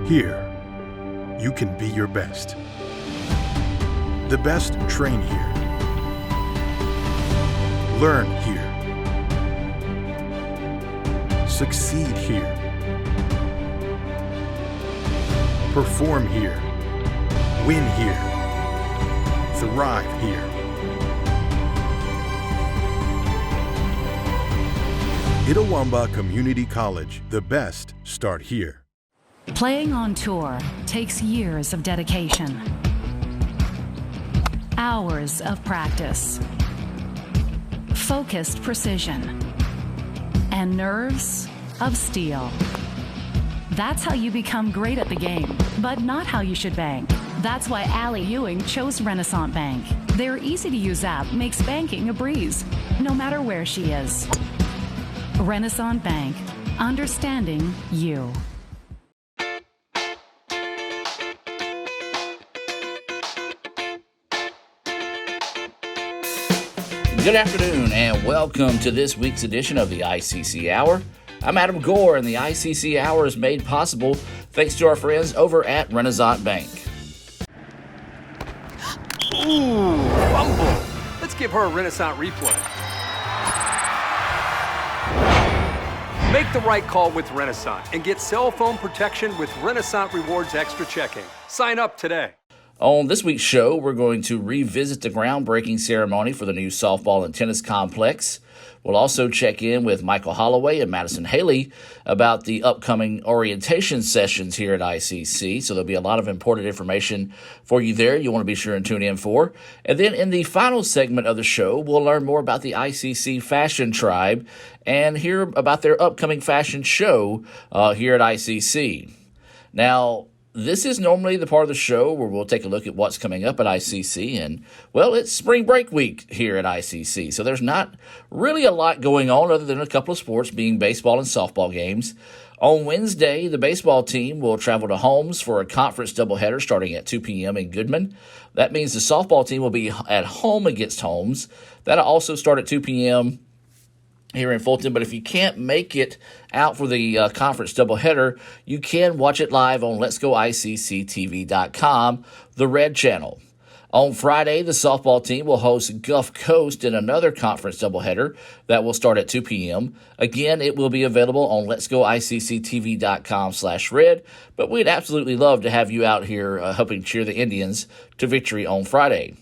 Here, you can be your best. The best train here. Learn here. Succeed here. Perform here. Win here. Thrive here. Itawamba Community College. The best start here. Playing on tour takes years of dedication, hours of practice, focused precision, and nerves of steel. That's how you become great at the game, but not how you should bank. That's why Allie Ewing chose Renaissance Bank. Their easy-to-use app makes banking a breeze, no matter where she is. Renaissance Bank, understanding you. Good afternoon and welcome to this week's edition of the ICC Hour. I'm Adam Gore, and the ICC Hour is made possible thanks to our friends over at Renaissance Bank. Ooh, fumble. Let's give her a Renaissance replay. Make the right call with Renaissance and get cell phone protection with Renaissance Rewards Extra Checking. Sign up today. On this week's show, we're going to revisit the groundbreaking ceremony for the new softball and tennis complex. We'll also check in with Michael Holloway and Madison Haley about the upcoming orientation sessions here at ICC. So there'll be a lot of important information for you there you want to be sure and tune in for. And then in the final segment of the show, we'll learn more about the ICC Fashion Tribe and hear about their upcoming fashion show here at ICC. Now, this is normally the part of the show where we'll take a look at what's coming up at ICC, and, well, it's spring break week here at ICC, so there's not really a lot going on other than a couple of sports, being baseball and softball games. On Wednesday, the baseball team will travel to Holmes for a conference doubleheader starting at 2 p.m. in Goodman. That means the softball team will be at home against Holmes. That'll also start at 2 p.m. here in Fulton, but if you can't make it out for the conference doubleheader, you can watch it live on letsgoicctv.com, the Red Channel. On Friday, the softball team will host Gulf Coast in another conference doubleheader that will start at 2 p.m. Again, it will be available on letsgoicctv.com/red, but we'd absolutely love to have you out here helping cheer the Indians to victory on Friday.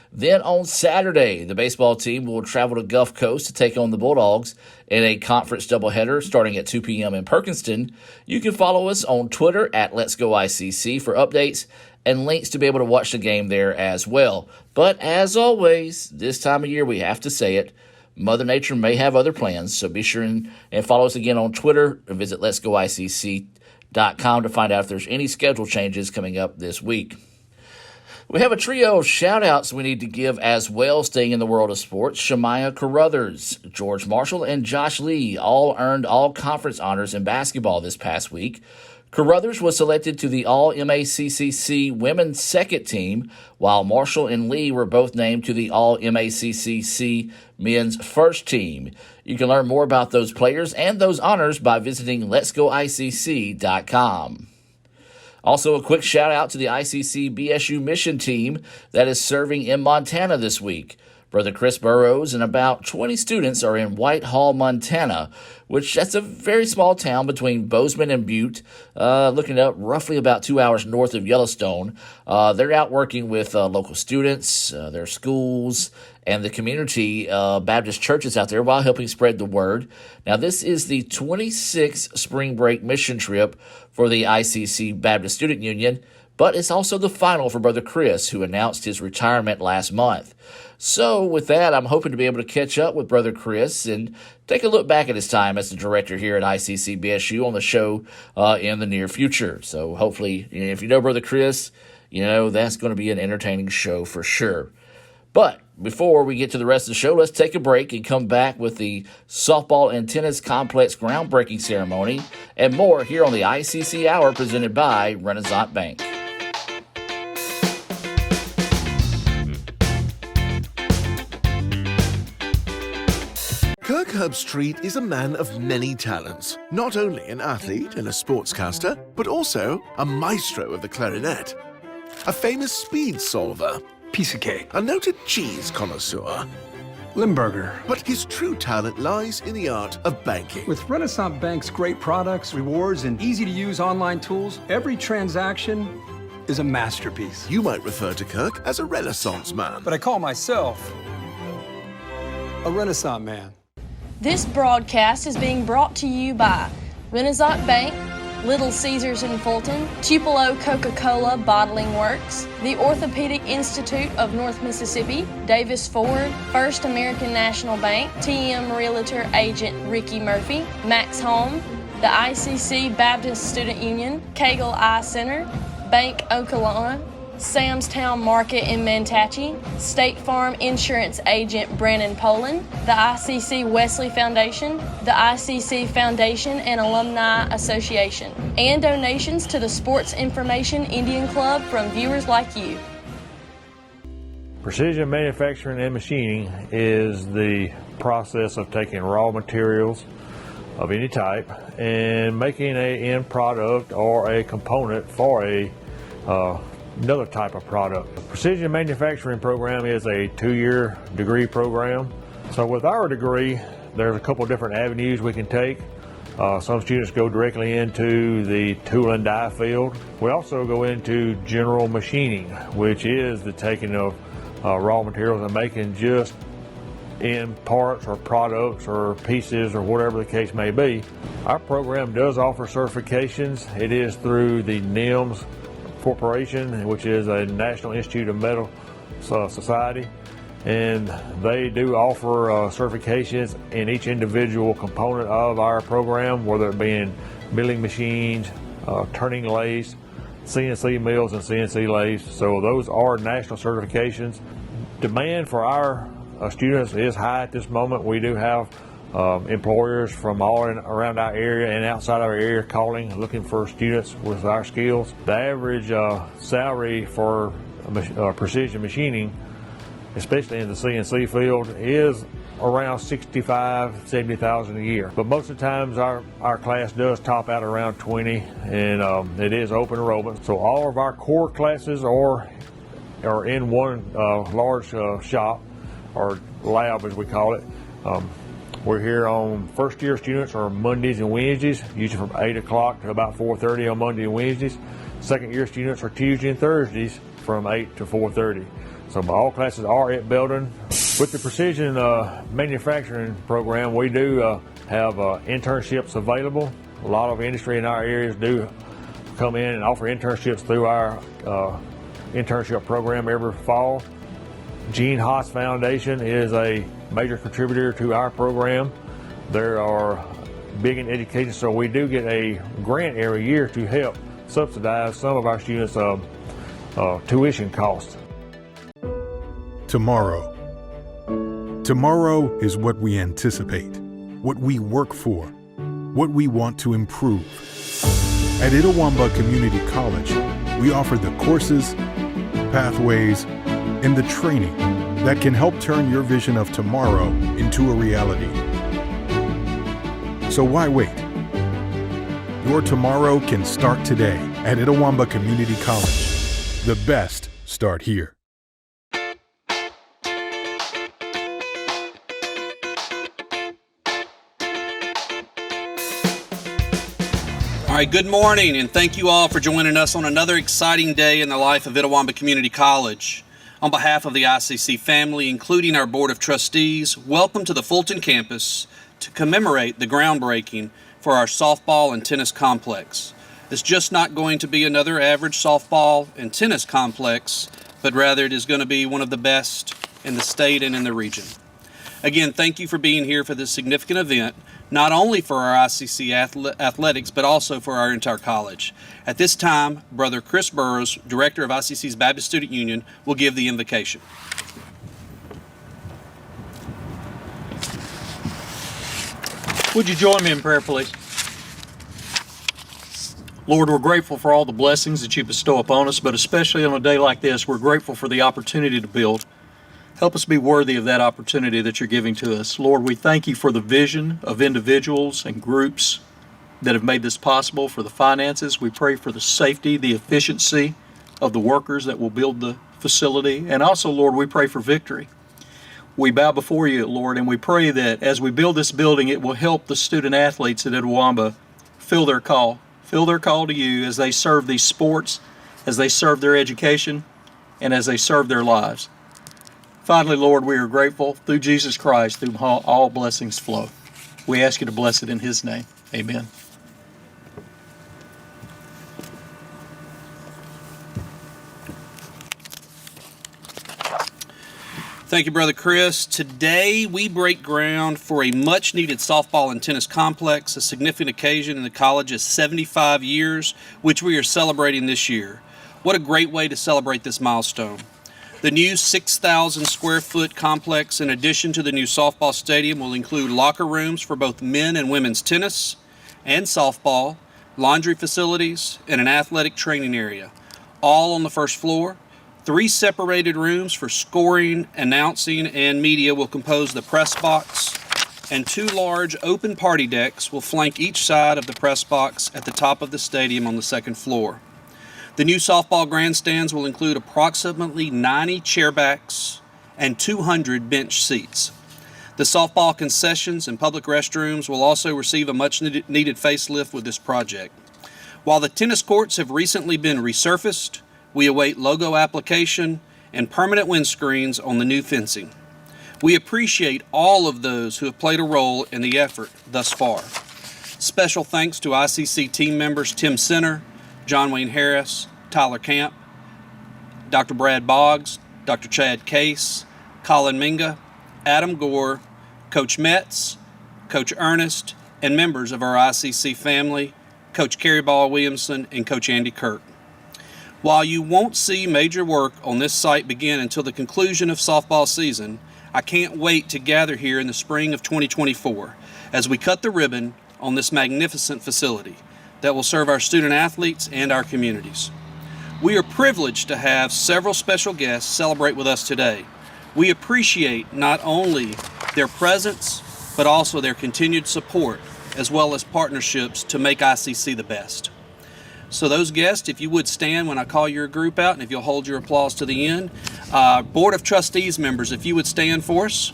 Then on Saturday, the baseball team will travel to Gulf Coast to take on the Bulldogs in a conference doubleheader starting at 2 p.m. in Perkinston. You can follow us on Twitter at letsgoicc for updates and links to be able to watch the game there as well. But as always, this time of year we have to say it, Mother Nature may have other plans, so be sure and follow us again on Twitter and visit letsgoicc.com to find out if there's any schedule changes coming up this week. We have a trio of shout-outs we need to give as well, staying in the world of sports. Shemaya Carruthers, George Marshall, and Josh Lee all earned all-conference honors in basketball this past week. Carruthers was selected to the All-MACCC Women's Second Team, while Marshall and Lee were both named to the All-MACCC Men's First Team. You can learn more about those players and those honors by visiting letsgoicc.com. Also, a quick shout-out to the ICC BSU mission team that is serving in Montana this week. Brother Chris Burrows and about 20 students are in Whitehall, Montana, which that's a very small town between Bozeman and Butte, looking up roughly about 2 hours north of Yellowstone. They're out working with local students, their schools, and the community Baptist churches out there while helping spread the word. Now, this is the 26th spring break mission trip for the ICC Baptist Student Union, but it's also the final for Brother Chris, who announced his retirement last month. So with that, I'm hoping to be able to catch up with Brother Chris and take a look back at his time as the director here at ICC BSU on the show in the near future. So hopefully, if you know Brother Chris, you know that's going to be an entertaining show for sure. But before we get to the rest of the show, let's take a break and come back with the softball and tennis complex groundbreaking ceremony and more here on the ICC Hour presented by Renaissance Bank. Herbstreit is a man of many talents, not only an athlete and a sportscaster, but also a maestro of the clarinet, a famous speed solver, Piece of cake. a noted cheese connoisseur. Limburger. But his true talent lies in the art of banking. With Renaissance Bank's great products, rewards, and easy-to-use online tools, every transaction is a masterpiece. You might refer to Kirk as a Renaissance man. But I call myself a Renaissance man. This broadcast is being brought to you by Renaissance Bank, Little Caesars in Fulton, Tupelo Coca-Cola Bottling Works, the Orthopedic Institute of North Mississippi, Davis Ford, First American National Bank, TM Realtor Agent Ricky Murphy, Max Home, the ICC Baptist Student Union, Cagle Eye Center, Bank Okolona, Sam's Town Market in Manatee, State Farm Insurance Agent Brandon Poland, the ICC Wesley Foundation, the ICC Foundation and Alumni Association, and donations to the Sports Information Indian Club from viewers like you. Precision manufacturing and machining is the process of taking raw materials of any type and making an end product or a component for another type of product. The Precision Manufacturing program is a 2-year degree program. So with our degree, there's a couple different avenues we can take. Some students go directly into the tool and die field. We also go into general machining, which is the taking of raw materials and making just end parts or products or pieces or whatever the case may be. Our program does offer certifications. It is through the NIMS Corporation, which is a National Institute of Metal Society, and they do offer certifications in each individual component of our program, whether it be in milling machines, turning lathes, CNC mills, and CNC lathes. So those are national certifications. Demand for our students is high at this moment. We do have employers from all around our area and outside our area calling, looking for students with our skills. The average salary for precision machining, especially in the CNC field, is around $65,000-$70,000 a year. But most of the times our class does top out around 20, and it is open enrollment. So all of our core classes are in one large shop, or lab as we call it. We're here on first year students are Mondays and Wednesdays, usually from 8 o'clock to about 4:30 on Monday and Wednesdays. Second year students are Tuesday and Thursdays from 8 to 4:30. So all classes are at Belden. With the Precision Manufacturing program, we do have internships available. A lot of industry in our areas do come in and offer internships through our internship program every fall. Gene Haas Foundation is a major contributor to our program. They are big in education, so we do get a grant every year to help subsidize some of our students' tuition costs. Tomorrow. Tomorrow is what we anticipate, what we work for, what we want to improve. At Itawamba Community College, we offer the courses, pathways, and the training that can help turn your vision of tomorrow into a reality. So why wait? Your tomorrow can start today at Itawamba Community College. The best start here. All right, good morning, and thank you all for joining us on another exciting day in the life of Itawamba Community College. On behalf of the ICC family, including our Board of Trustees, welcome to the Fulton campus to commemorate the groundbreaking for our softball and tennis complex. It's just not going to be another average softball and tennis complex, but rather it is going to be one of the best in the state and in the region. Again, thank you for being here for this significant event, not only for our ICC athletics, but also for our entire college. At this time, Brother Chris Burrows, Director of ICC's Baptist Student Union, will give the invocation. Would you join me in prayer, please? Lord, we're grateful for all the blessings that you bestow upon us, but especially on a day like this, we're grateful for the opportunity to build. Help us be worthy of that opportunity that you're giving to us. Lord, we thank you for the vision of individuals and groups that have made this possible, for the finances. We pray for the safety, the efficiency of the workers that will build the facility. And also, Lord, we pray for victory. We bow before you, Lord, and we pray that as we build this building, it will help the student athletes at Itawamba feel their call to you as they serve these sports, as they serve their education, and as they serve their lives. Finally, Lord, we are grateful through Jesus Christ, through whom all blessings flow. We ask you to bless it in his name. Amen. Thank you, Brother Chris. Today, we break ground for a much-needed softball and tennis complex, a significant occasion in the college's 75 years, which we are celebrating this year. What a great way to celebrate this milestone. The new 6,000 square foot complex, in addition to the new softball stadium, will include locker rooms for both men and women's tennis and softball, laundry facilities, and an athletic training area, all on the first floor. 3 separated rooms for scoring, announcing, and media will compose the press box, and 2 large open party decks will flank each side of the press box at the top of the stadium on the second floor. The new softball grandstands will include approximately 90 chairbacks and 200 bench seats. The softball concessions and public restrooms will also receive a much-needed facelift with this project. While the tennis courts have recently been resurfaced, we await logo application and permanent windscreens on the new fencing. We appreciate all of those who have played a role in the effort thus far. Special thanks to ICC team members Tim Center, John Wayne Harris, Tyler Camp, Dr. Brad Boggs, Dr. Chad Case, Colin Minga, Adam Gore, Coach Metz, Coach Ernest, and members of our ICC family, Coach Kerry Ball Williamson, and Coach Andy Kirk. While you won't see major work on this site begin until the conclusion of softball season, I can't wait to gather here in the spring of 2024 as we cut the ribbon on this magnificent facility that will serve our student athletes and our communities. We are privileged to have several special guests celebrate with us today. We appreciate not only their presence, but also their continued support, as well as partnerships to make ICC the best. So those guests, if you would stand when I call your group out, and if you'll hold your applause to the end. Board of Trustees members, if you would stand for us.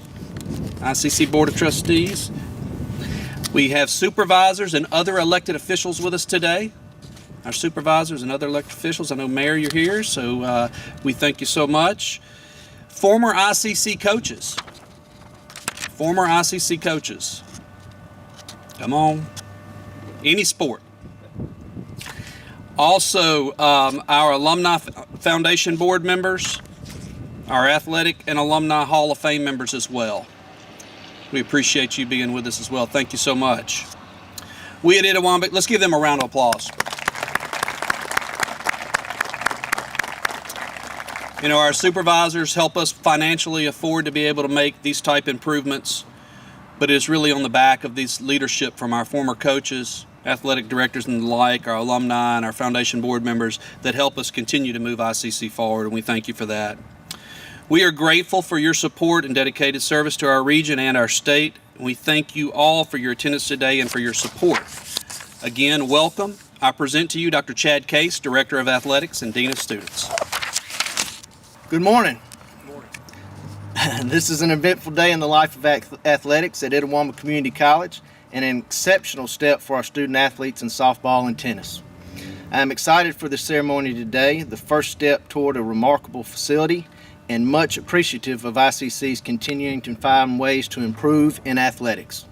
ICC Board of Trustees. We have supervisors and other elected officials with us today. Our supervisors and other elected officials. I know, Mayor, you're here, so we thank you so much. Former ICC coaches. Former ICC coaches. Come on. Any sport. Also, our Alumni Foundation Board members, our Athletic and Alumni Hall of Fame members as well. We appreciate you being with us as well. Thank you so much. We at Itawamba, let's give them a round of applause. You know, our supervisors help us financially afford to be able to make these type improvements, but it's really on the back of this leadership from our former coaches, athletic directors and the like, our alumni and our foundation board members that help us continue to move ICC forward, and we thank you for that. We are grateful for your support and dedicated service to our region and our state. We thank you all for your attendance today and for your support. Again, welcome. I present to you Dr. Chad Case, Director of Athletics and Dean of Students. Good morning. This is an eventful day in the life of athletics at Itawamba Community College and an exceptional step for our student athletes in softball and tennis. I am excited for the ceremony today, the first step toward a remarkable facility, and much appreciative of ICC's continuing to find ways to improve in athletics.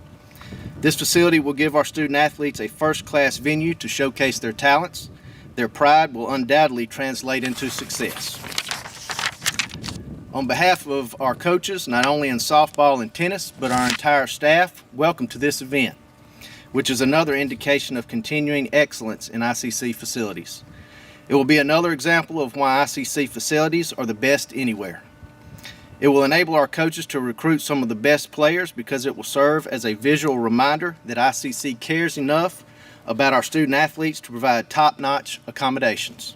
This facility will give our student athletes a first-class venue to showcase their talents. Their pride will undoubtedly translate into success. On behalf of our coaches, not only in softball and tennis, but our entire staff, welcome to this event, which is another indication of continuing excellence in ICC facilities. It will be another example of why ICC facilities are the best anywhere. It will enable our coaches to recruit some of the best players because it will serve as a visual reminder that ICC cares enough about our student athletes to provide top-notch accommodations.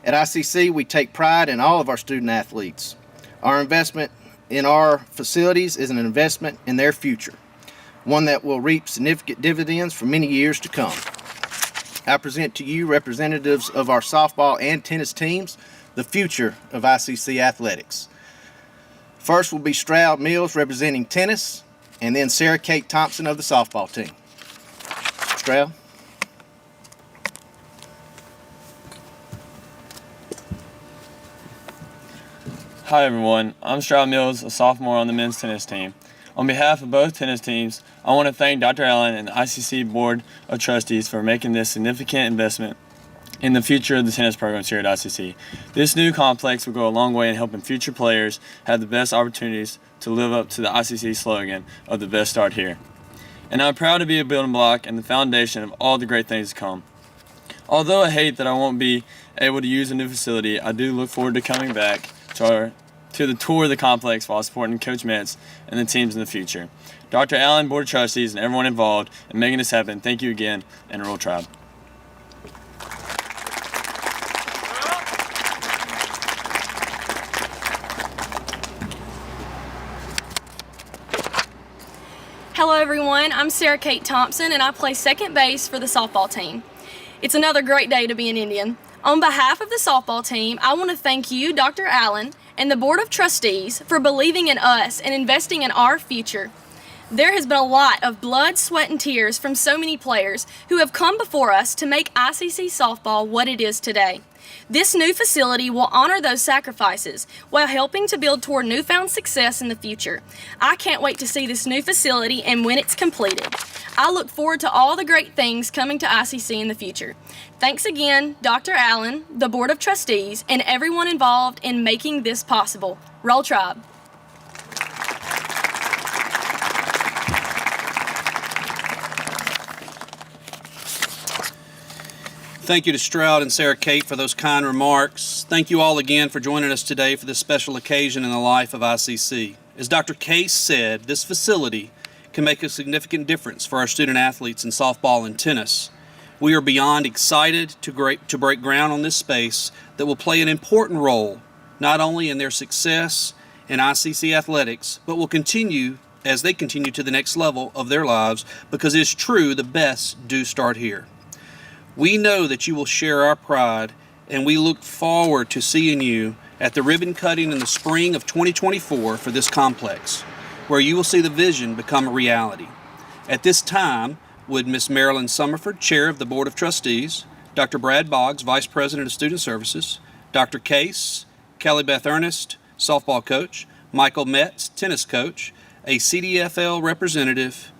At ICC, we take pride in all of our student athletes. Our investment in our facilities is an investment in their future, one that will reap significant dividends for many years to come. I present to you representatives of our softball and tennis teams, the future of ICC athletics. First will be Stroud Mills representing tennis, and then Sarah Kate Thompson of the softball team. Stroud. Hi everyone, I'm Stroud Mills, a sophomore on the men's tennis team. On behalf of both tennis teams, I want to thank Dr. Allen and the ICC Board of Trustees for making this significant investment in the future of the tennis programs here at ICC. This new complex will go a long way in helping future players have the best opportunities to live up to the ICC slogan of the best start here. And I'm proud to be a building block and the foundation of all the great things to come. Although I hate that I won't be able to use a new facility, I do look forward to coming back to the tour of the complex while supporting Coach Metz and the teams in the future. Dr. Allen, Board of Trustees, and everyone involved in making this happen, thank you again, and Roll Tribe. Hello everyone, I'm Sarah Kate Thompson and I play second base for the softball team. It's another great day to be an Indian. On behalf of the softball team, I want to thank you, Dr. Allen, and the Board of Trustees for believing in us and investing in our future. There has been a lot of blood, sweat, and tears from so many players who have come before us to make ICC softball what it is today. This new facility will honor those sacrifices while helping to build toward newfound success in the future. I can't wait to see this new facility and when it's completed. I look forward to all the great things coming to ICC in the future. Thanks again, Dr. Allen, the Board of Trustees, and everyone involved in making this possible. Roll Tribe. Thank you to Stroud and Sarah Kate for those kind remarks. Thank you all again for joining us today for this special occasion in the life of ICC. As Dr. Case said, this facility can make a significant difference for our student athletes in softball and tennis. We are beyond excited to break ground on this space that will play an important role not only in their success in ICC athletics, but will continue as they continue to the next level of their lives, because it is true the best do start here. We know that you will share our pride, and we look forward to seeing you at the ribbon cutting in the spring of 2024 for this complex, where you will see the vision become a reality. At this time, would Ms. Marilyn Summerford, Chair of the Board of Trustees, Dr. Brad Boggs, Vice President of Student Services, Dr. Case, Kelly Beth Ernest, softball coach, Michael Metz, tennis coach, a CDFL representative,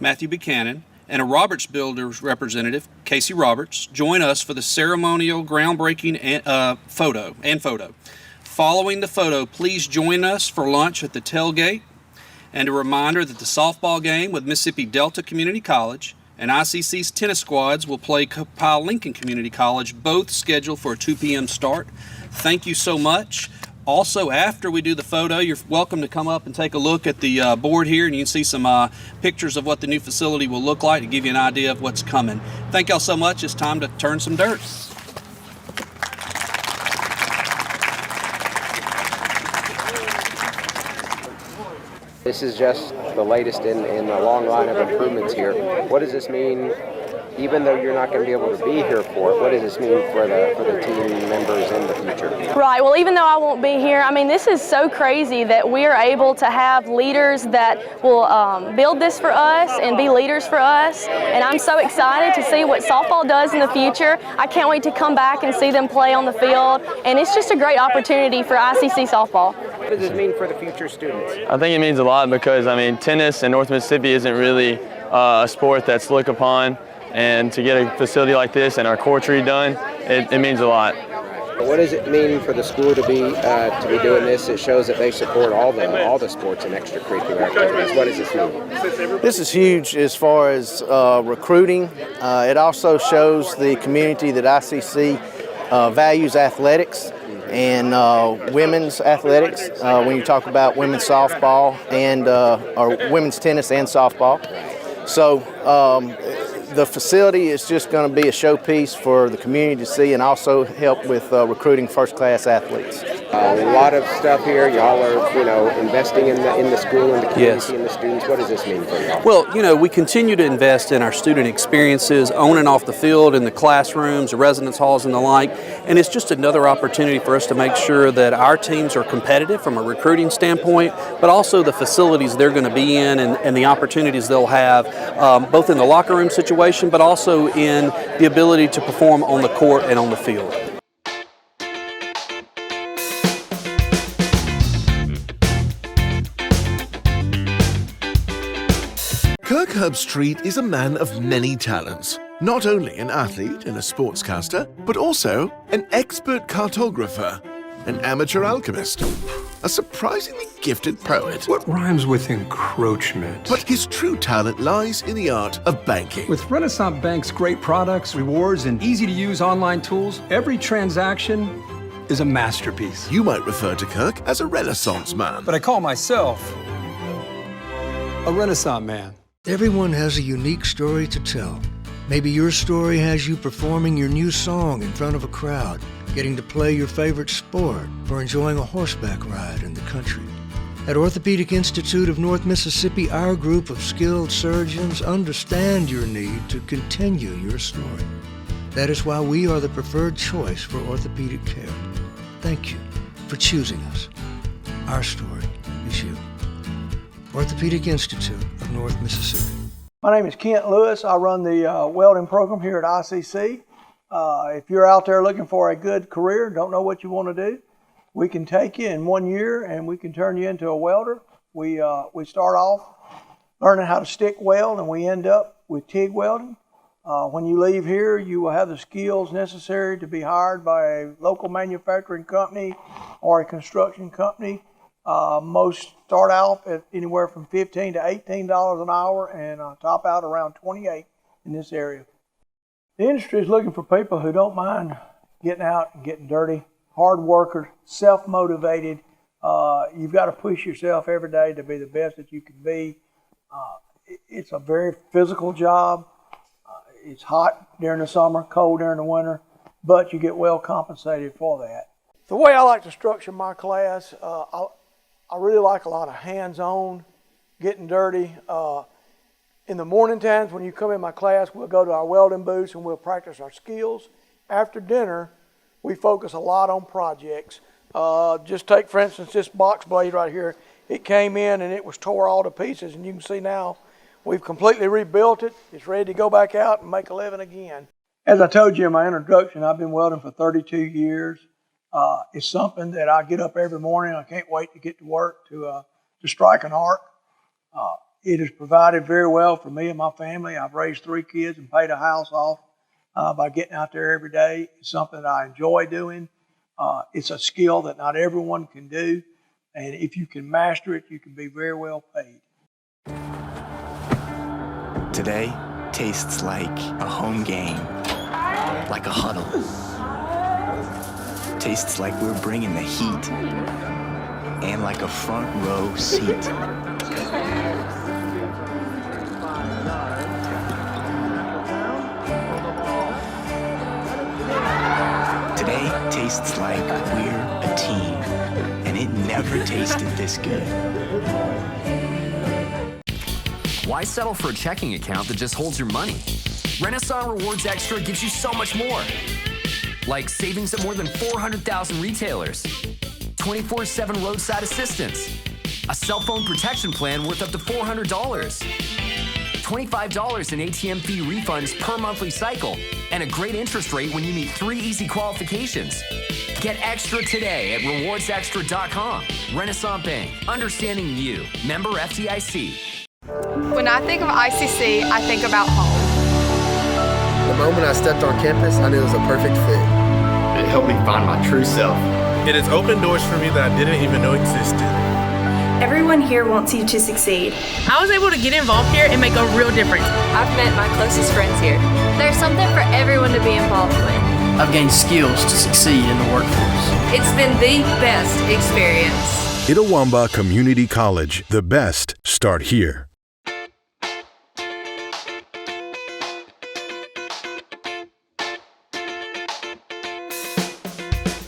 Matthew Buchanan, and a Roberts Builders representative, Casey Roberts, join us for the ceremonial groundbreaking photo. Following the photo, please join us for lunch at the tailgate. And a reminder that the softball game with Mississippi Delta Community College and ICC's tennis squads will play Kyle Lincoln Community College, both scheduled for a 2 p.m. start. Thank you so much. Also, after we do the photo, you're welcome to come up and take a look at the board here, and you can see some pictures of what the new facility will look like to give you an idea of what's coming. Thank y'all so much. It's time to turn some dirt. This is just the latest in a long line of improvements here. What does this mean, even though you're not going to be able to be here for it, what does this mean for the team members in the future? Right, well, even though I won't be here, I mean, this is so crazy that we are able to have leaders that will build this for us and be leaders for us. And I'm so excited to see what softball does in the future. I can't wait to come back and see them play on the field. And it's just a great opportunity for ICC softball. What does it mean for the future students? I think it means a lot because, I mean, tennis in North Mississippi isn't really a sport that's looked upon. And to get a facility like this and our courts redone, it means a lot. What does it mean for the school to be doing this? It shows that they support all the sports and extracurricular activities. What does this mean? This is huge as far as recruiting. It also shows the community that ICC values athletics and women's athletics. When you talk about women's softball and or women's tennis and softball, so. The facility is just going to be a showpiece for the community to see and also help with recruiting first-class athletes. A lot of stuff here. Y'all are, investing in the school and the community and the students. What does this mean for y'all? Well, we continue to invest in our student experiences on and off the field, in the classrooms, the residence halls, and the like. And it's just another opportunity for us to make sure that our teams are competitive from a recruiting standpoint, but also the facilities they're going to be in and the opportunities they'll have, both in the locker room situation, but also in the ability to perform on the court and on the field. Kirk Herbstreit is a man of many talents. Not only an athlete and a sportscaster, but also an expert cartographer, an amateur alchemist, a surprisingly gifted poet. What rhymes with encroachment? But his true talent lies in the art of banking. With Renaissance Bank's great products, rewards, and easy-to-use online tools, every transaction is a masterpiece. You might refer to Kirk as a Renaissance man. But I call myself a Renaissance man. Everyone has a unique story to tell. Maybe your story has you performing your new song in front of a crowd, getting to play your favorite sport, or enjoying a horseback ride in the country. At Orthopedic Institute of North Mississippi, our group of skilled surgeons understand your need to continue your story. That is why we are the preferred choice for orthopedic care. Thank you for choosing us. Our story is you. Orthopedic Institute of North Mississippi. My name is Kent Lewis. I run the welding program here at ICC. If you're out there looking for a good career, don't know what you want to do, we can take you in 1 year and we can turn you into a welder. We start off learning how to stick weld and we end up with TIG welding. When you leave here, you will have the skills necessary to be hired by a local manufacturing company or a construction company. Most start out at anywhere from $15 to $18 an hour and top out around $28 in this area. The industry is looking for people who don't mind getting out and getting dirty, hard workers, self-motivated. You've got to push yourself every day to be the best that you can be. It's a very physical job. It's hot during the summer, cold during the winter, but you get well compensated for that. The way I like to structure my class, I really like a lot of hands-on, getting dirty. In the morning times when you come in my class, we'll go to our welding booths and we'll practice our skills. After dinner, we focus a lot on projects. Just take, for instance, this box blade right here. It came in and it was tore all to pieces, and you can see now we've completely rebuilt it. It's ready to go back out and make a living again. As I told you in my introduction, I've been welding for 32 years. It's something that I get up every morning. I can't wait to get to work to strike an arc. It has provided very well for me and my family. I've raised 3 kids and paid a house off by getting out there every day. It's something that I enjoy doing. It's a skill that not everyone can do. And if you can master it, you can be very well paid. Today tastes like a home game, like a huddle. Tastes like we're bringing the heat, and like a front row seat. Today tastes like we're a team, and it never tasted this good. Why settle for a checking account that just holds your money? Renaissance Rewards Extra gives you so much more. Like savings at more than 400,000 retailers, 24/7 roadside assistance, a cell phone protection plan worth up to $400, $25 in ATM fee refunds per monthly cycle, and a great interest rate when you meet 3 easy qualifications. Get extra today at rewardsextra.com. Renaissance Bank, understanding you. Member FDIC. When I think of ICC, I think about home. The moment I stepped on campus, I knew it was a perfect fit. It helped me find my true self. It has opened doors for me that I didn't even know existed. Everyone here wants you to succeed. I was able to get involved here and make a real difference. I've met my closest friends here. There's something for everyone to be involved with. I've gained skills to succeed in the workforce. It's been the best experience. Itawamba Community College. The best start here.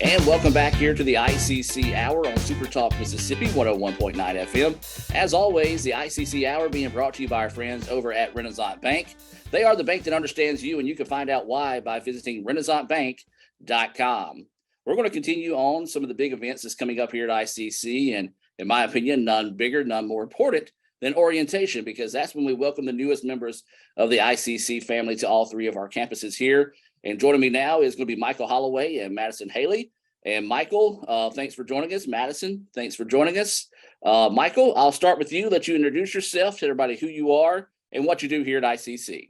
And welcome back here to the ICC Hour on Super Talk Mississippi 101.9 FM. As always, the ICC Hour being brought to you by our friends over at Renaissance Bank. They are the bank that understands you, and you can find out why by visiting renaissancebank.com. We're going to continue on some of the big events that's coming up here at ICC, and in my opinion, none bigger, none more important than orientation, because that's when we welcome the newest members of the ICC family to all three of our campuses here. And joining me now is going to be Michael Holloway and Madison Haley. And Michael, thanks for joining us. Madison, thanks for joining us. Michael, I'll start with you. Let you introduce yourself, tell everybody who you are and what you do here at ICC.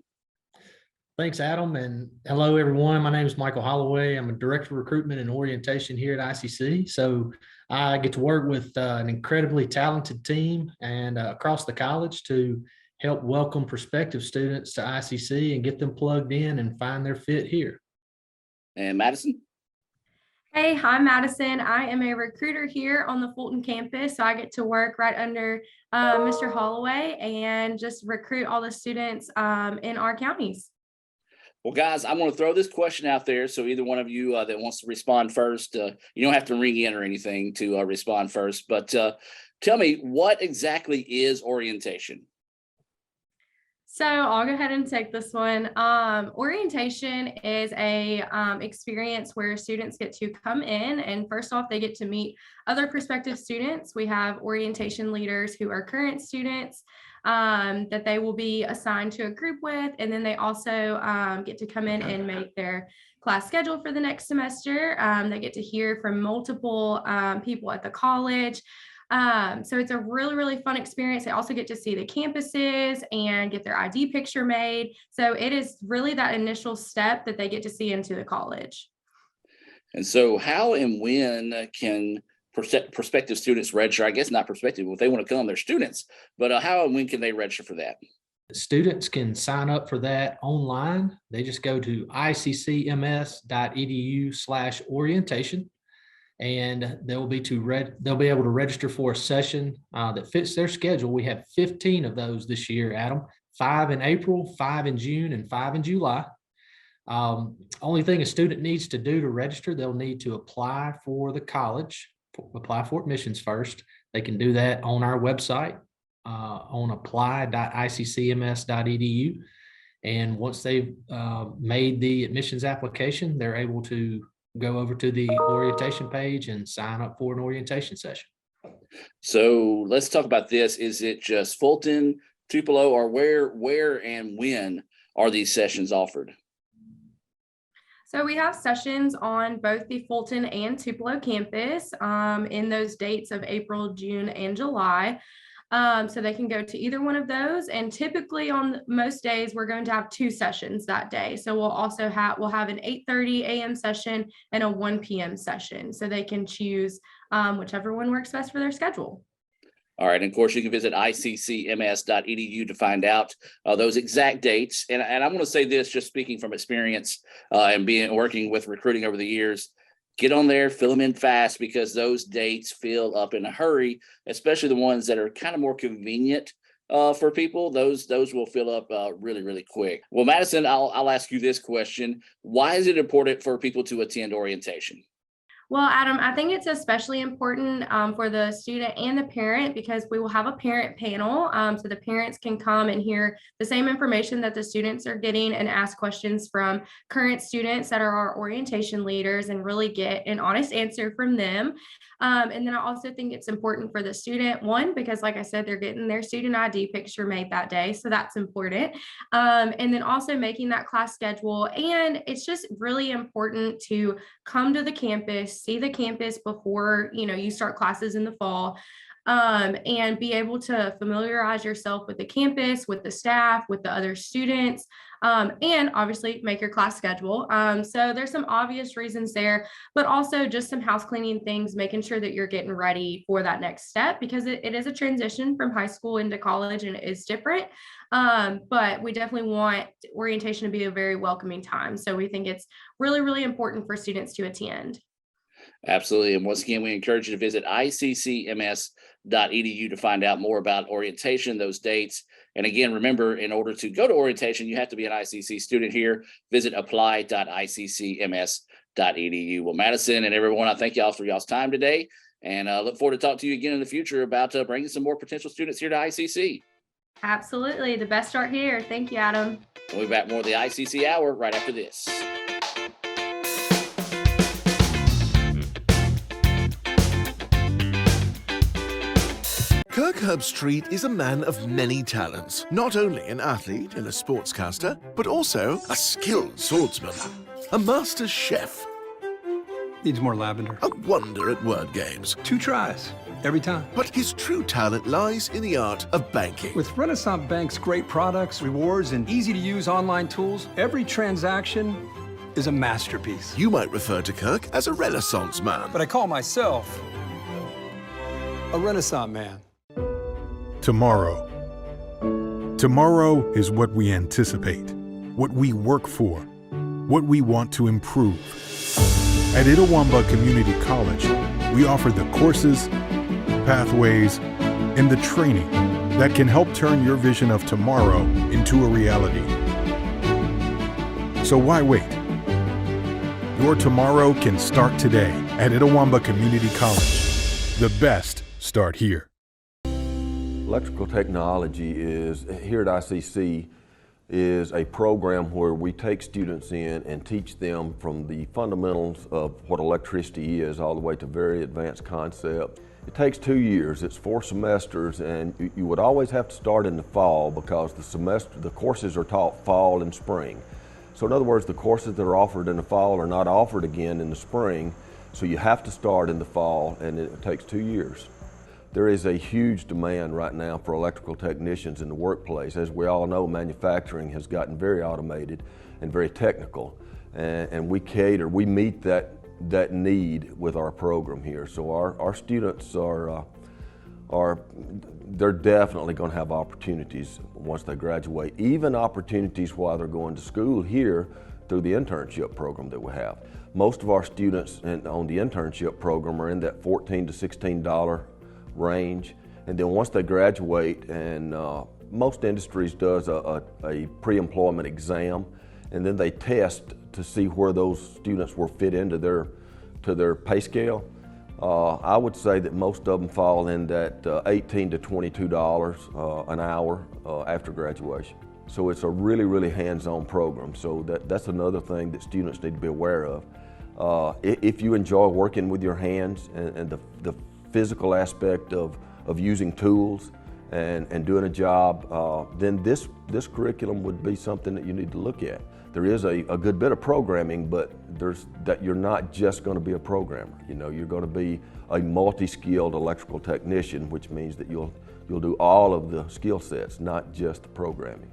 Thanks, Adam, and hello, everyone. My name is Michael Holloway. I'm a Director of Recruitment and Orientation here at ICC. So I get to work with an incredibly talented team and across the college to help welcome prospective students to ICC and get them plugged in and find their fit here. And Madison? Hey, hi, Madison. I am a recruiter here on the Fulton campus. So I get to work right under Mr. Holloway and just recruit all the students in our counties. Well, guys, I'm going to throw this question out there. So either one of you that wants to respond first, you don't have to ring in or anything to respond first, but tell me, what exactly is orientation? So I'll go ahead and take this one. Orientation is a experience where students get to come in, and first off, they get to meet other prospective students. We have orientation leaders who are current students that they will be assigned to a group with, and then they also get to come in and make their class schedule for the next semester. They get to hear from multiple people at the college. So it's a really, really fun experience. They also get to see the campuses and get their ID picture made. So it is really that initial step that they get to see into the college. And so how and when can prospective students register? I guess not prospective, if they want to come, they're students, but how and when can they register for that? Students can sign up for that online. They just go to iccms.edu/orientation. And they'll be able to register for a session that fits their schedule. We have 15 of those this year, Adam. 5 in April, 5 in June, and 5 in July. Only thing a student needs to do to register, they'll need to apply for the college, apply for admissions first. They can do that on our website on apply.iccms.edu. And once they've made the admissions application, they're able to go over to the orientation page and sign up for an orientation session. So let's talk about this. Is it just Fulton, Tupelo, or where and when are these sessions offered? So we have sessions on both the Fulton and Tupelo campus in those dates of April, June, and July. So they can go to either one of those. And typically on most days, we're going to have 2 sessions that day. So we'll have an 8:30 a.m. session and a 1 p.m. session. So they can choose whichever one works best for their schedule. All right. And of course, you can visit iccms.edu to find out those exact dates. And I'm going to say this, just speaking from experience and working with recruiting over the years. Get on there, fill them in fast, because those dates fill up in a hurry, especially the ones that are kind of more convenient for people. Those will fill up really, really quick. Well, Madison, I'll ask you this question. Why is it important for people to attend orientation? Well, Adam, I think it's especially important for the student and the parent, because we will have a parent panel. So the parents can come and hear the same information that the students are getting and ask questions from current students that are our orientation leaders and really get an honest answer from them. And then I also think it's important for the student, one, because like I said, they're getting their student ID picture made that day. So that's important. And then also making that class schedule. And it's just really important to come to the campus, see the campus before, you start classes in the fall. And be able to familiarize yourself with the campus, with the staff, with the other students, and obviously make your class schedule. So there's some obvious reasons there, but also just some house cleaning things, making sure that you're getting ready for that next step, because it is a transition from high school into college and it is different. But we definitely want orientation to be a very welcoming time. So we think it's really, really important for students to attend. Absolutely. And once again, we encourage you to visit iccms.edu to find out more about orientation, those dates. And again, remember, in order to go to orientation, you have to be an ICC student here. Visit apply.iccms.edu. Well, Madison and everyone, I thank y'all for y'all's time today, and look forward to talking to you again in the future about bringing some more potential students here to ICC. Absolutely. The best start here. Thank you, Adam. We'll be back more of the ICC Hour right after this. Kirk Herbstreit is a man of many talents, not only an athlete and a sportscaster, but also a skilled swordsman, a master chef, Needs more lavender. a wonder at word games. 2 tries, every time. But his true talent lies in the art of banking. With Renaissance Bank's great products, rewards, and easy-to-use online tools, every transaction is a masterpiece. You might refer to Kirk as a Renaissance man. But I call myself a Renaissance man. Tomorrow. Tomorrow is what we anticipate, what we work for, what we want to improve. At Itawamba Community College, we offer the courses, pathways, and the training that can help turn your vision of tomorrow into a reality. So why wait? Your tomorrow can start today at Itawamba Community College. The best start here. Electrical technology is, here at ICC, is a program where we take students in and teach them from the fundamentals of what electricity is all the way to very advanced concepts. It takes 2 years, it's 4 semesters, and you would always have to start in the fall because the courses are taught fall and spring. So in other words, the courses that are offered in the fall are not offered again in the spring, so you have to start in the fall, and it takes 2 years. There is a huge demand right now for electrical technicians in the workplace. As we all know, manufacturing has gotten very automated and very technical, and we meet that need with our program here. So our students they're definitely going to have opportunities once they graduate, even opportunities while they're going to school here through the internship program that we have. Most of our students on the internship program are in that $14 to $16 range, and then once they graduate, and most industries does a pre-employment exam, and then they test to see where those students will fit into their pay scale. I would say that most of them fall in that $18 to $22 an hour after graduation. So it's a really, really hands-on program. So that's another thing that students need to be aware of. If you enjoy working with your hands and the physical aspect of using tools and doing a job, then this curriculum would be something that you need to look at. There is a good bit of programming, but you're not just going to be a programmer. You know, you're going to be a multi-skilled electrical technician, which means that you'll do all of the skill sets, not just the programming.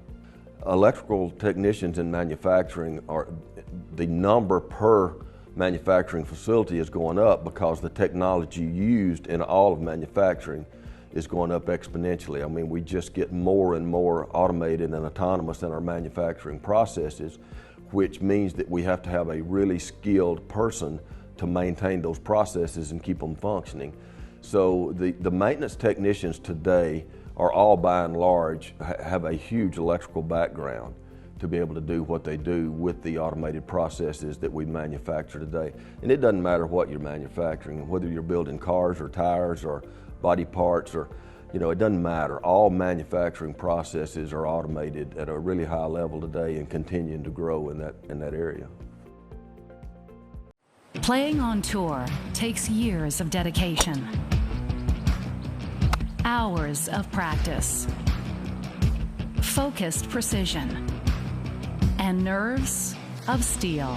Electrical technicians in manufacturing the number per manufacturing facility is going up because the technology used in all of manufacturing is going up exponentially. I mean, we just get more and more automated and autonomous in our manufacturing processes, which means that we have to have a really skilled person to maintain those processes and keep them functioning. So the maintenance technicians today are all, by and large, have a huge electrical background to be able to do what they do with the automated processes that we manufacture today. And it doesn't matter what you're manufacturing, whether you're building cars or tires or body parts, or, you know, it doesn't matter. All manufacturing processes are automated at a really high level today and continuing to grow in that area. Playing on tour takes years of dedication, hours of practice, focused precision, and nerves of steel.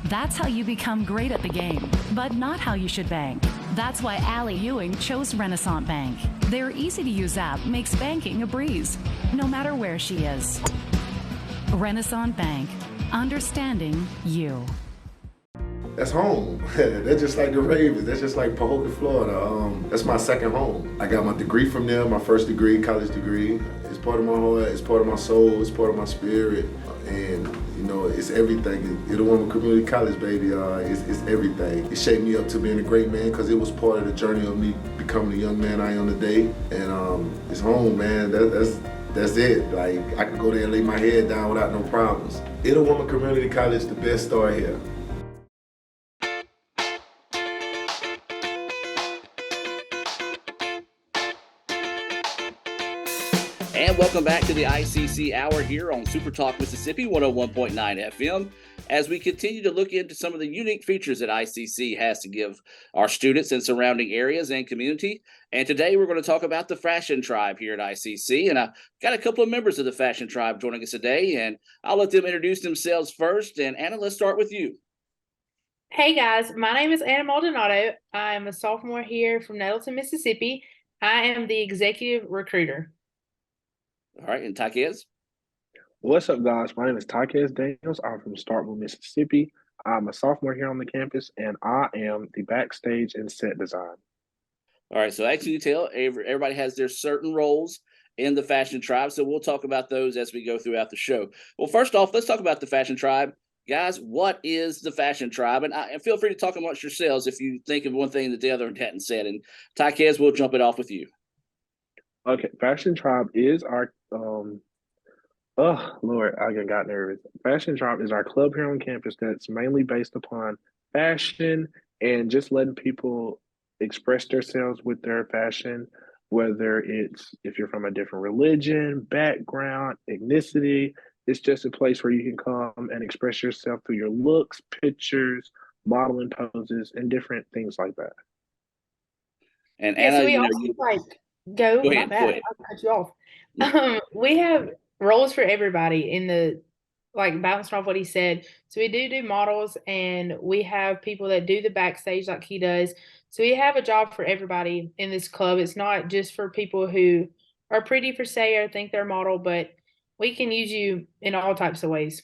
That's how you become great at the game, but not how you should bank. That's why Allie Ewing chose Renaissance Bank. Their easy-to-use app makes banking a breeze, no matter where she is. Renaissance Bank, understanding you. That's home. That's just like the Ravens. That's just like Pahokee, Florida. That's my second home. I got my degree from there, my first degree, college degree. It's part of my heart, it's part of my soul, it's part of my spirit. And, you know, it's everything. Itawamba Community College, baby, it's everything. It shaped me up to being a great man because it was part of the journey of me becoming the young man I am today. And it's home, man. That's it. Like, I could go there and lay my head down without no problems. Itawamba Community College, the best start here. And welcome back to the ICC Hour here on Super Talk Mississippi 101.9 FM as we continue to look into some of the unique features that ICC has to give our students in surrounding areas and community. And today we're going to talk about the Fashion Tribe here at ICC. And I got a couple of members of the Fashion Tribe joining us today, and I'll let them introduce themselves first. And Anna, let's start with you. Hey guys, my name is Anna Maldonado. I'm a sophomore here from Nettleton, Mississippi. I am the executive recruiter. All right, and Taquez? What's up, guys? My name is Taquez Daniels. I'm from Starkville, Mississippi. I'm a sophomore here on the campus, and I am the backstage and set design. All right, so as you can tell, everybody has their certain roles in the Fashion Tribe, so we'll talk about those as we go throughout the show. Well, first off, let's talk about the Fashion Tribe. Guys, what is the Fashion Tribe? And feel free to talk amongst yourselves if you think of one thing that the other hadn't said. And Taquez, we'll jump it off with you. Okay, Fashion Tribe is our oh Lord, I got nervous. Fashion Tribe is our club here on campus that's mainly based upon fashion and just letting people express themselves with their fashion, whether it's if you're from a different religion, background, ethnicity. It's just a place where you can come and express yourself through your looks, pictures, modeling poses, and different things like that. And Yeah, Anna, so we you know, also go ahead, my go bad, ahead. I'll cut you off. We have roles for everybody in the, like, bouncing off what he said. So we do models, and we have people that do the backstage like he does. So we have a job for everybody in this club. It's not just for people who are pretty per se or think they're a model, but we can use you in all types of ways.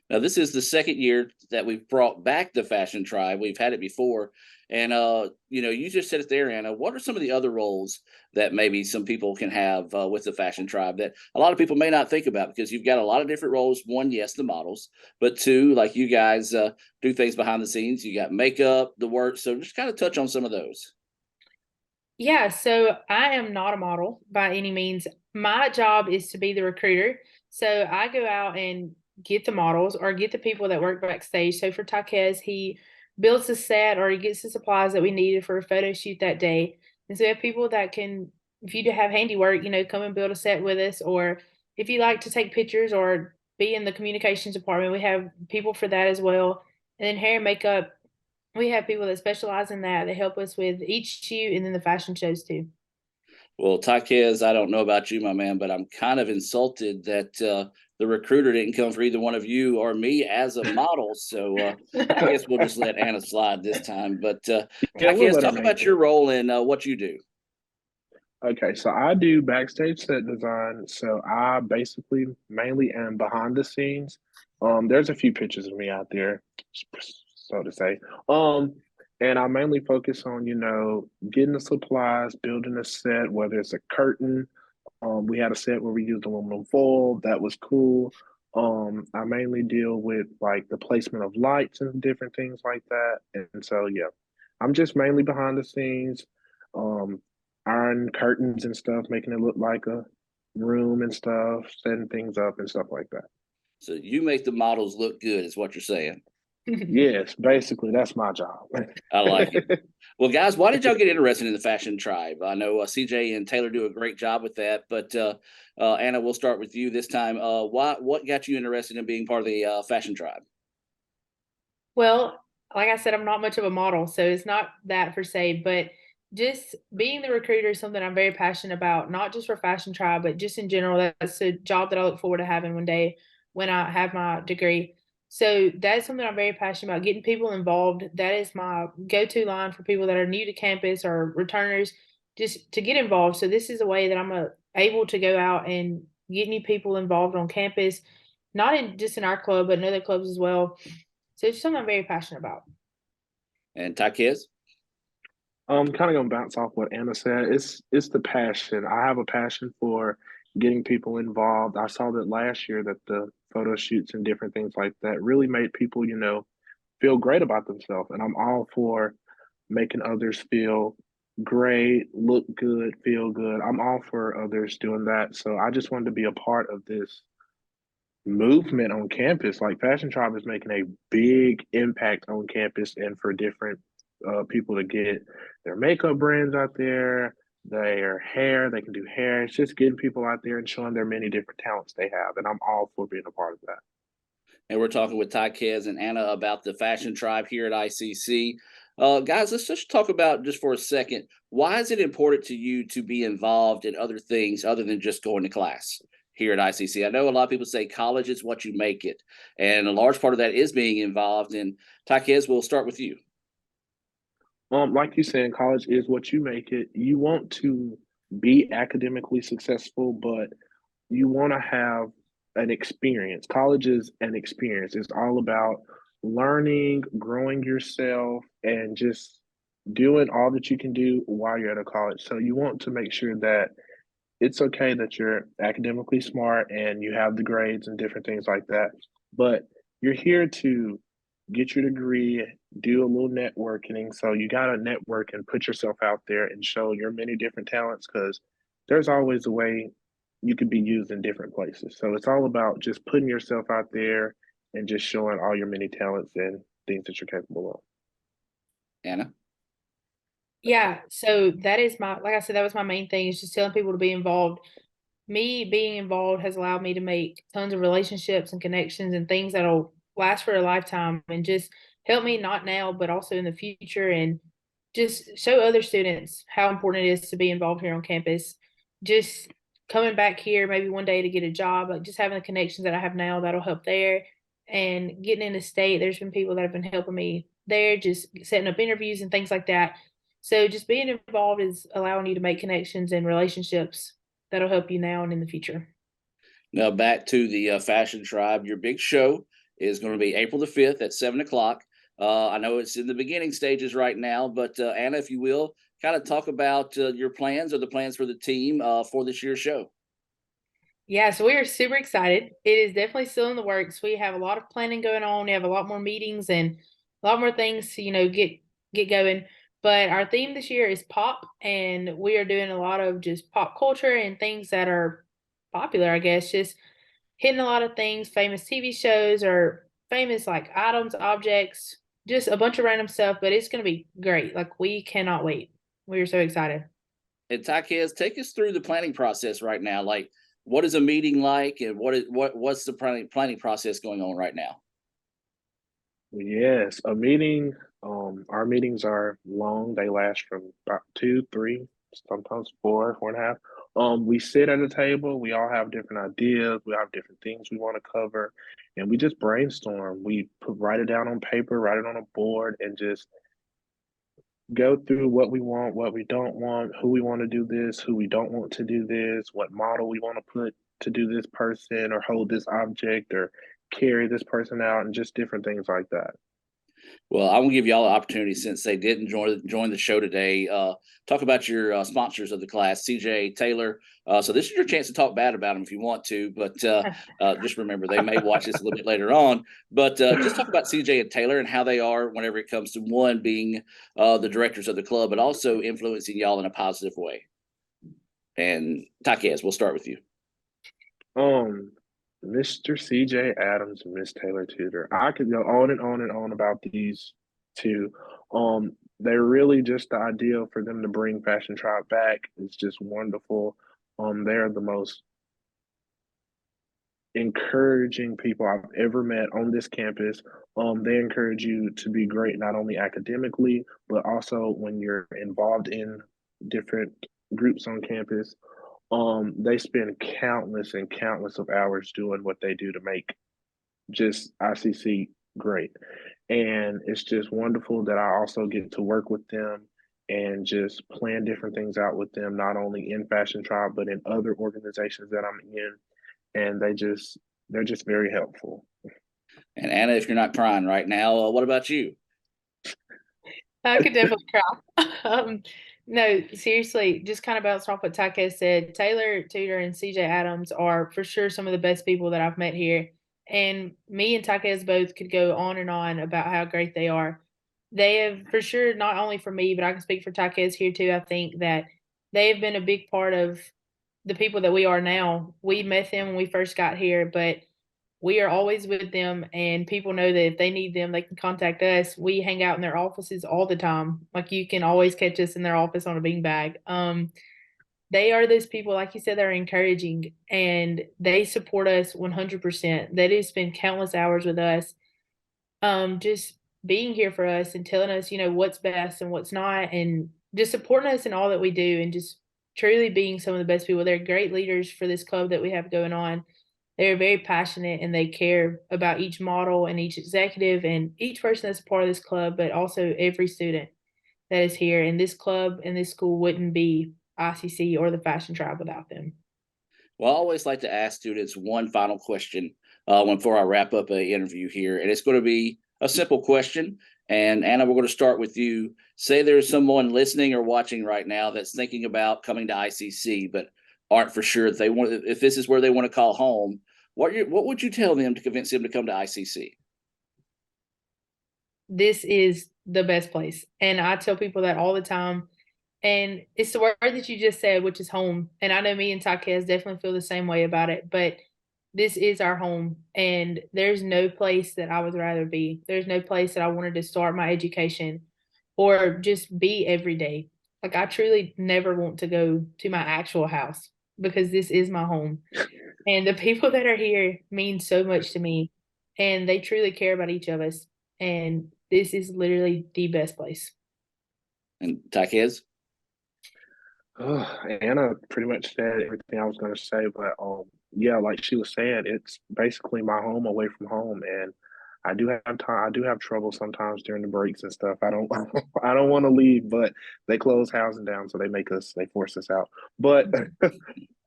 Now, this is the second year that we've brought back the Fashion Tribe. We've had it before. And, you know, you just said it there, Anna. What are some of the other roles that maybe some people can have with the Fashion Tribe that a lot of people may not think about? Because you've got a lot of different roles. One, yes, the models. But two, like you guys do things behind the scenes. You got makeup, the work. So just kind of touch on some of those. Yeah, so I am not a model by any means. My job is to be the recruiter. So I go out and get the models or get the people that work backstage. So for Taquez, he builds the set or he gets the supplies that we needed for a photo shoot that day. And so we have people that can, if you have handiwork, you know, come and build a set with us. Or if you like to take pictures or be in the communications department, we have people for that as well. And then hair and makeup, we have people that specialize in that help us with each shoot and then the fashion shows too. Well, Taquez, I don't know about you, my man, but I'm kind of insulted that the recruiter didn't come for either one of you or me as a model. So I guess we'll just let Anna slide this time. But Taquez, talk about your role and what you do. Okay, so I do backstage set design. So I basically mainly am behind the scenes. There's a few pictures of me out there, so to say. And I mainly focus on, you know, getting the supplies, building a set, whether it's a curtain. We had a set where we used aluminum foil. That was cool. I mainly deal with like the placement of lights and different things like that. And so, yeah, I'm just mainly behind the scenes, iron curtains and stuff, making it look like a room and stuff, setting things up and stuff like that. So you make the models look good is what you're saying. Yes, basically, that's my job. I like it. Well, guys, why did y'all get interested in the Fashion Tribe? I know CJ and Taylor do a great job with that, but Anna, we'll start with you this time. What got you interested in being part of the Fashion Tribe? Well, like I said, I'm not much of a model, so it's not that per se, but just being the recruiter is something I'm very passionate about, not just for Fashion Tribe, but just in general. That's a job that I look forward to having one day when I have my degree. So that's something I'm very passionate about, getting people involved. That is my go-to line for people that are new to campus or returners, just to get involved. So this is a way that I'm able to go out and get new people involved on campus, not just in our club, but in other clubs as well. So it's something I'm very passionate about. And Taquez? Kind of gonna bounce off what Anna said. It's the passion. I have a passion for getting people involved. I saw that last year that the photo shoots and different things like that really made people, you know, feel great about themselves. And I'm all for making others feel great, look good, feel good. I'm all for others doing that. So I just wanted to be a part of this movement on campus. Like Fashion Tribe is making a big impact on campus and for different people to get their makeup brands out there, their hair. They can do hair. It's just getting people out there and showing their many different talents they have. And I'm all for being a part of that. And we're talking with Taquez and Anna about the Fashion Tribe here at ICC. Guys, let's just talk about just for a second. Why is it important to you to be involved in other things other than just going to class here at ICC? I know a lot of people say college is what you make it, and a large part of that is being involved. And Taquez, we'll start with you. Like you said, college is what you make it. You want to be academically successful, but you want to have an experience. College is an experience. It's all about learning, growing yourself, and just doing all that you can do while you're at a college. So you want to make sure that it's okay that you're academically smart and you have the grades and different things like that. But you're here to get your degree, do a little networking. So you got to network and put yourself out there and show your many different talents because there's always a way you could be used in different places. So it's all about just putting yourself out there and just showing all your many talents and things that you're capable of. Anna? Yeah, so that is like I said, that was my main thing is just telling people to be involved. Me being involved has allowed me to make tons of relationships and connections and things that'll last for a lifetime and just help me not now, but also in the future and just show other students how important it is to be involved here on campus. Just coming back here maybe one day to get a job, like just having the connections that I have now that'll help there and getting into state. There's been people that have been helping me there, just setting up interviews and things like that. So just being involved is allowing you to make connections and relationships that'll help you now and in the future. Now back to the Fashion Tribe. Your big show is going to be April the 5th at 7 o'clock. I know it's in the beginning stages right now, but Anna, if you will, kind of talk about your plans or the plans for the team for this year's show. Yeah, so we are super excited. It is definitely still in the works. We have a lot of planning going on. We have a lot more meetings and a lot more things to, get going. But our theme this year is pop, and we are doing a lot of just pop culture and things that are popular, I guess, just hitting a lot of things, famous TV shows or famous like items, objects, just a bunch of random stuff, but it's going to be great. Like we cannot wait. We are so excited. And Taquez, take us through the planning process right now. Like, what is a meeting like, and what's the planning process going on right now? Yes, a meeting. Our meetings are long. They last from about 2, 3, sometimes 4, 4.5. We sit at a table. We all have different ideas. We have different things we want to cover, and we just brainstorm. We write it down on paper, write it on a board, and just go through what we want, what we don't want, who we want to do this, who we don't want to do this, what model we want to put to do this person or hold this object or carry this person out, and just different things like that. Well, I want to give y'all an opportunity since they didn't join the show today. Talk about your sponsors of the class, CJ Taylor. So this is your chance to talk bad about them if you want to, but just remember they may watch this a little bit later on. But just talk about CJ and Taylor and how they are whenever it comes to one being the directors of the club, but also influencing y'all in a positive way. And Taquez, we'll start with you. Mr. CJ Adams and Miss Taylor Tudor. I could go on and on and on about these two. They're really just the ideal for them to bring Fashion Tribe back. It's just wonderful. They're the most encouraging people I've ever met on this campus. They encourage you to be great not only academically, but also when you're involved in different groups on campus. They spend countless and countless of hours doing what they do to make just ICC great. And it's just wonderful that I also get to work with them and just plan different things out with them, not only in Fashion Tribe, but in other organizations that I'm in. And they're just very helpful. And Anna, if you're not crying right now, what about you? I could definitely cry. No, seriously, just kind of bounce off what Taquez said. Taylor Tudor and CJ Adams are for sure some of the best people that I've met here. And me and Taquez both could go on and on about how great they are. They have for sure, not only for me, but I can speak for Taquez here too. I think that they have been a big part of the people that we are now. We met them when we first got here, but we are always with them, and people know that if they need them, they can contact us. We hang out in their offices all the time. Like you can always catch us in their office on a beanbag. they are those people, like you said, that are encouraging, and they support us 100%. They do spend countless hours with us, just being here for us and telling us, what's best and what's not, and just supporting us in all that we do, and just truly being some of the best people. They're great leaders for this club that we have going on. They're very passionate, and they care about each model and each executive and each person that's a part of this club, but also every student that is here. And this club and this school wouldn't be ICC or the Fashion Tribe without them. Well, I always like to ask students one final question before I wrap up an interview here. And it's going to be a simple question. And Anna, we're going to start with you. Say there's someone listening or watching right now that's thinking about coming to ICC, but aren't for sure if this is where they want to call home. What would you tell them to convince them to come to ICC? This is the best place. And I tell people that all the time. And it's the word that you just said, which is home. And I know me and Taquez definitely feel the same way about it, but this is our home. And there's no place that I would rather be. There's no place that I wanted to start my education or just be every day. Like, I truly never want to go to my actual house because this is my home. And the people that are here mean so much to me, and they truly care about each of us. And this is literally the best place. And Taquez? Anna pretty much said everything I was going to say, but yeah, like she was saying, it's basically my home away from home, and I do have time. I do have trouble sometimes during the breaks and stuff. I don't want to leave, but they close housing down, so they force us out. But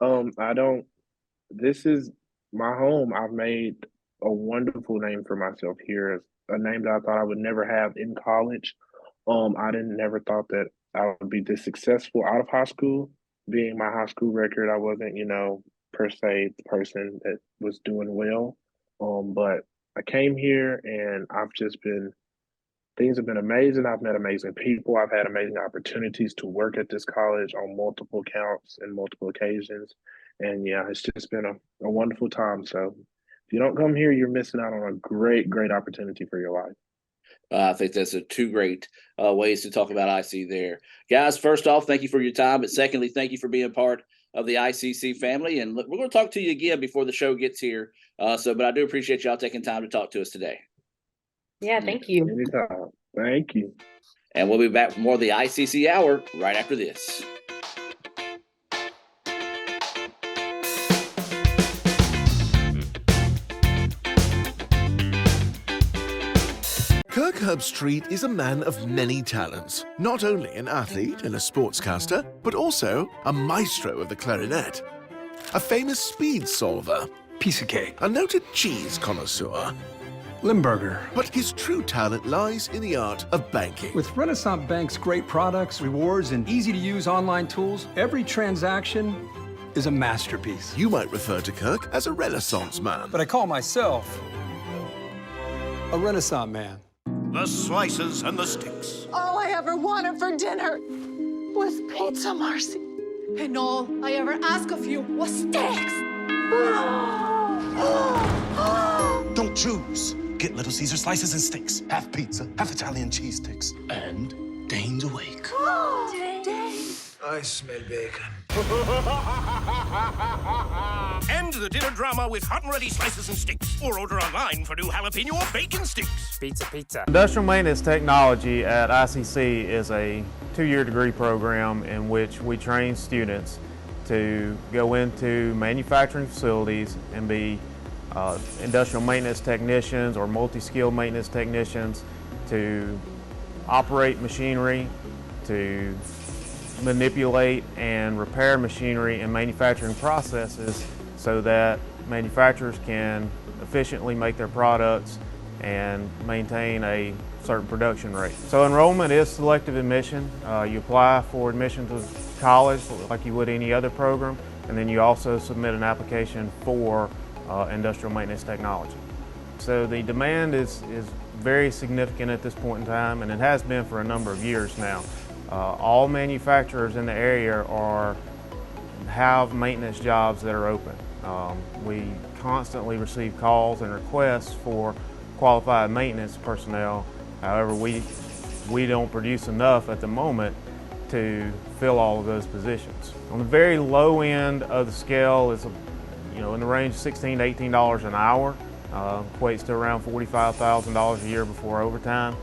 I don't. This is my home. I've made a wonderful name for myself here, a name that I thought I would never have in college. I never thought that I would be this successful out of high school. Being my high school record, I wasn't, per se the person that was doing well. But I came here and things have been amazing. I've met amazing people. I've had amazing opportunities to work at this college on multiple counts and multiple occasions. And yeah, it's just been a wonderful time. So if you don't come here, you're missing out on a great, great opportunity for your life. I think that's two great ways to talk about IC there. Guys, first off, thank you for your time. But secondly, thank you for being part of the ICC family. And we're going to talk to you again before the show gets here. But I do appreciate y'all taking time to talk to us today. Yeah, thank you. Anytime. Thank you. And we'll be back with more of the ICC Hour right after this. Kirk Herbstreit is a man of many talents, not only an athlete and a sportscaster, but also a maestro of the clarinet, a famous speed solver, piece of cake, a noted cheese connoisseur, Limburger. But his true talent lies in the art of banking. With Renaissance Bank's great products, rewards, and easy-to-use online tools, every transaction is a masterpiece. You might refer to Kirk as a Renaissance man. But I call myself a Renaissance man. The slices and the sticks. All I ever wanted for dinner was pizza, Marcy. And all I ever asked of you was steaks. Don't choose. Get Little Caesar slices and sticks. Half pizza, half Italian cheese sticks. And Dane's awake. Dane. I smell bacon. End the dinner drama with hot and ready slices and sticks. Or order online for new jalapeno or bacon sticks. Pizza. Industrial Maintenance Technology at ICC is a 2-year degree program in which we train students to go into manufacturing facilities and be industrial maintenance technicians or multi-skilled maintenance technicians, to operate machinery, to manipulate and repair machinery and manufacturing processes so that manufacturers can efficiently make their products and maintain a certain production rate. So enrollment is selective admission. You apply for admission to college like you would any other program, and then you also submit an application for industrial maintenance technology. So the demand is very significant at this point in time, and it has been for a number of years now. All manufacturers in the area have maintenance jobs that are open. We constantly receive calls and requests for qualified maintenance personnel. However, we don't produce enough at the moment to fill all of those positions. On the very low end of the scale is, in the range of $16 to $18 an hour, equates to around $45,000 a year before overtime.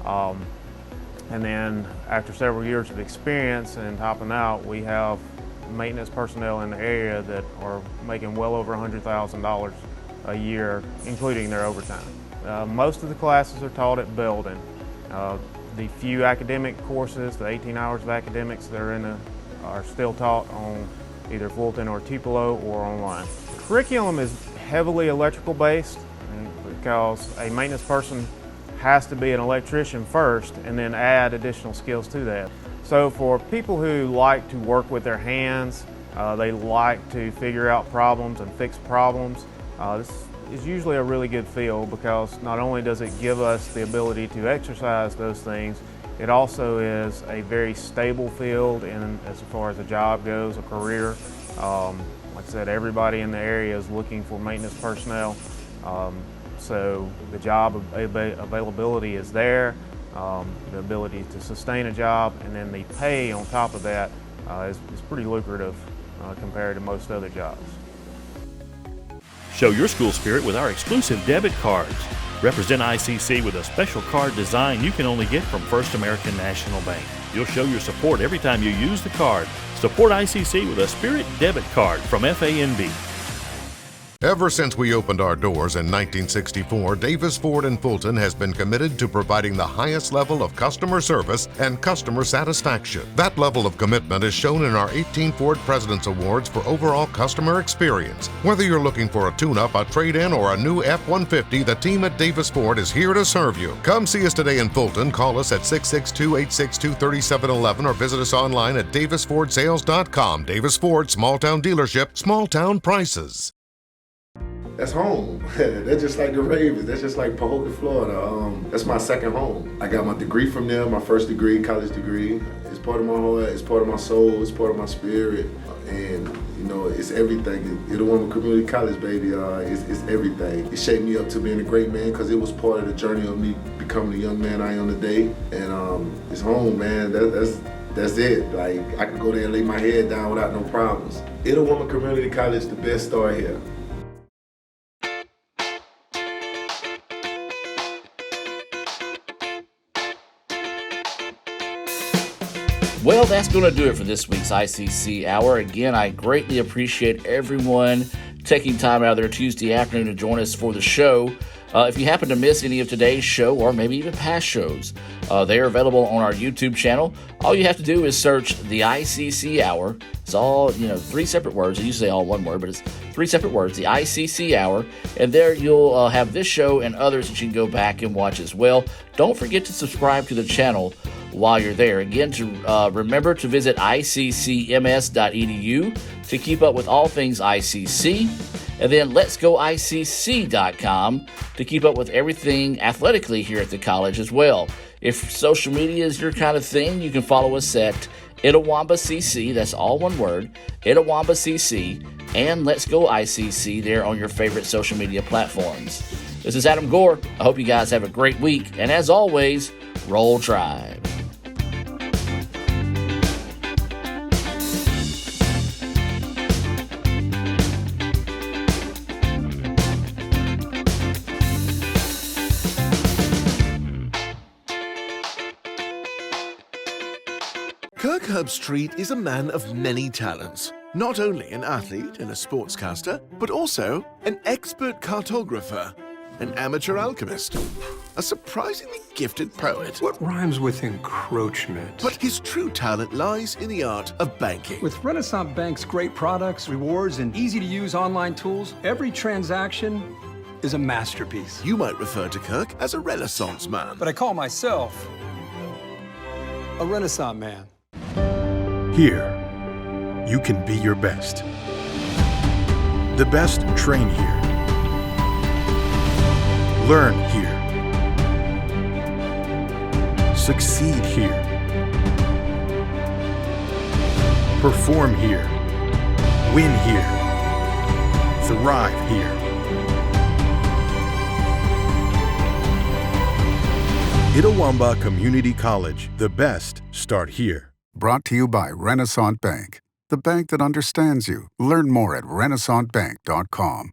And then after several years of experience and topping out, we have maintenance personnel in the area that are making well over $100,000 a year, including their overtime. Most of the classes are taught at Belden. The few academic courses, the 18 hours of academics that are still taught on either Fulton or Tupelo or online. The curriculum is heavily electrical based because a maintenance person has to be an electrician first and then add additional skills to that. So for people who like to work with their hands, they like to figure out problems and fix problems, this is usually a really good field because not only does it give us the ability to exercise those things, it also is a very stable field in as far as a job goes, a career. Like I said, everybody in the area is looking for maintenance personnel. So the job availability is there, the ability to sustain a job, and then the pay on top of that is pretty lucrative compared to most other jobs. Show your school spirit with our exclusive debit cards. Represent ICC with a special card design you can only get from First American National Bank. You'll show your support every time you use the card. Support ICC with a Spirit debit card from FANB. Ever since we opened our doors in 1964, Davis Ford in Fulton has been committed to providing the highest level of customer service and customer satisfaction. That level of commitment is shown in our 18 Ford President's Awards for overall customer experience. Whether you're looking for a tune-up, a trade-in, or a new F-150, the team at Davis Ford is here to serve you. Come see us today in Fulton. Call us at 662-862-3711 or visit us online at davisfordsales.com. Davis Ford, small town dealership, small town prices. That's home. That's just like the Ravens. That's just like Pahokee, Florida. That's my second home. I got my degree from there, my first degree, college degree. It's part of my heart, it's part of my soul, it's part of my spirit. And, it's everything. Itawamba Community College, baby, it's everything. It shaped me up to being a great man because it was part of the journey of me becoming the young man I am today. And it's home, man. That's it. Like, I can go there and lay my head down without no problems. Itawamba Community College, the best start here. Well, that's going to do it for this week's ICC Hour. Again, I greatly appreciate everyone taking time out of their Tuesday afternoon to join us for the show. If you happen to miss any of today's show or maybe even past shows, they are available on our YouTube channel. All you have to do is search the ICC Hour. It's all, 3 separate words. I usually say all one word, but it's 3 separate words, the ICC Hour. And there you'll have this show and others that you can go back and watch as well. Don't forget to subscribe to the channel while you're there. Again, to remember to visit iccms.edu to keep up with all things ICC. And then letsgoicc.com to keep up with everything athletically here at the college as well. If social media is your kind of thing, you can follow us at Itawamba CC, that's all one word, Itawamba CC, and Let's Go ICC there on your favorite social media platforms. This is Adam Gore. I hope you guys have a great week. And as always, Roll Tribe. Kirk Herbstreit is a man of many talents. Not only an athlete and a sportscaster, but also an expert cartographer, an amateur alchemist, a surprisingly gifted poet. What rhymes with encroachment? But his true talent lies in the art of banking. With Renaissance Bank's great products, rewards, and easy-to-use online tools, every transaction is a masterpiece. You might refer to Kirk as a Renaissance man. But I call myself a Renaissance man. Here, you can be your best. The best train here. Learn here. Succeed here. Perform here. Win here. Thrive here. Itawamba Community College. The best start here. Brought to you by Renaissance Bank, the bank that understands you. Learn more at renaissancebank.com.